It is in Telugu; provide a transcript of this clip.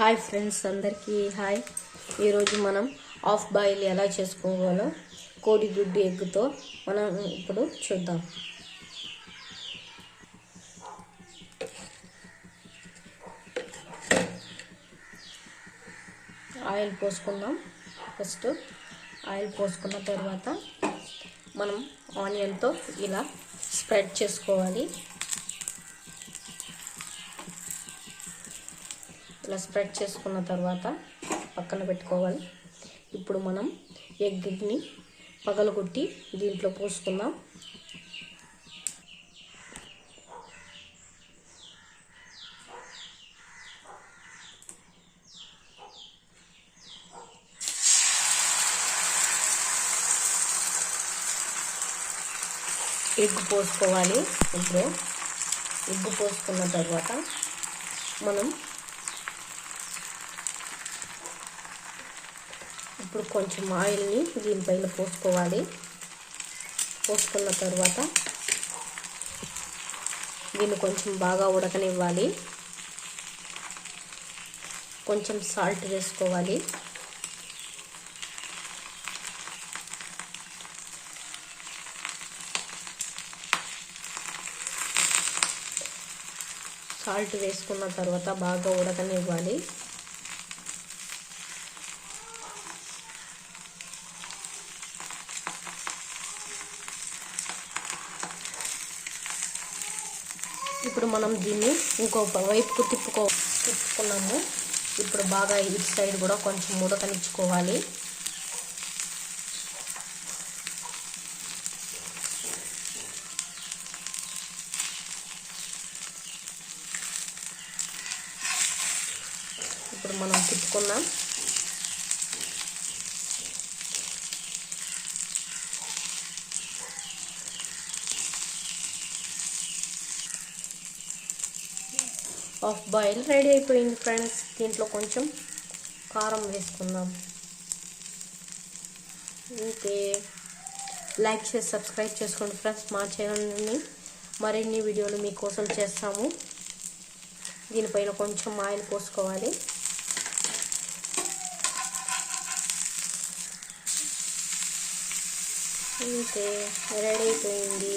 హాయ్ ఫ్రెండ్స్, అందరికీ హాయ్. ఈరోజు మనం హాఫ్ బాయిల్ ఎలా చేసుకోవాలో కోడిగుడ్డు ఎగ్గుతో మనం ఇప్పుడు చూద్దాం. ఆయిల్ పోసుకుందాం. ఫస్ట్ ఆయిల్ పోసుకున్న తర్వాత మనం ఆనియన్తో ఇలా స్ప్రెడ్ చేసుకోవాలి. ఇలా స్ప్రెడ్ చేసుకున్న తర్వాత పక్కన పెట్టుకోవాలి. ఇప్పుడు మనం ఎగ్ని పగలగొట్టి దీంట్లో పోసుకుందాం. ఎగ్ పోసుకోవాలి. ఇప్పుడు ఎగ్ పోసుకున్న తర్వాత మనం ఇప్పుడు కొంచెం ఆయిల్ని దీనిపైన పోసుకోవాలి. పోసుకున్న తర్వాత దీన్ని కొంచెం బాగా ఉడకనివ్వాలి. కొంచెం సాల్ట్ వేసుకోవాలి. సాల్ట్ వేసుకున్న తర్వాత బాగా ఉడకనివ్వాలి. ఇప్పుడు మనం దీన్ని ఇంకొక వైపుకు తిప్పుకున్నాము. ఇప్పుడు బాగా ఇటు సైడ్ కూడా కొంచెం ఉడకనిచ్చుకోవాలి. ఇప్పుడు మనం తిప్పుకున్నాం. హాఫ్ బాయిల్ రెడీ అయిపోయింది ఫ్రెండ్స్. దీంట్లో కొంచెం కారం వేసుకుందాం. అంతే. లైక్ చేసి సబ్స్క్రైబ్ చేసుకోండి ఫ్రెండ్స్. మా ఛానల్ని మరిన్ని వీడియోలు మీకోసం చేస్తాము. దీనిపైన కొంచెం ఆయిల్ పోసుకోవాలి. అంతే, రెడీ అయిపోయింది.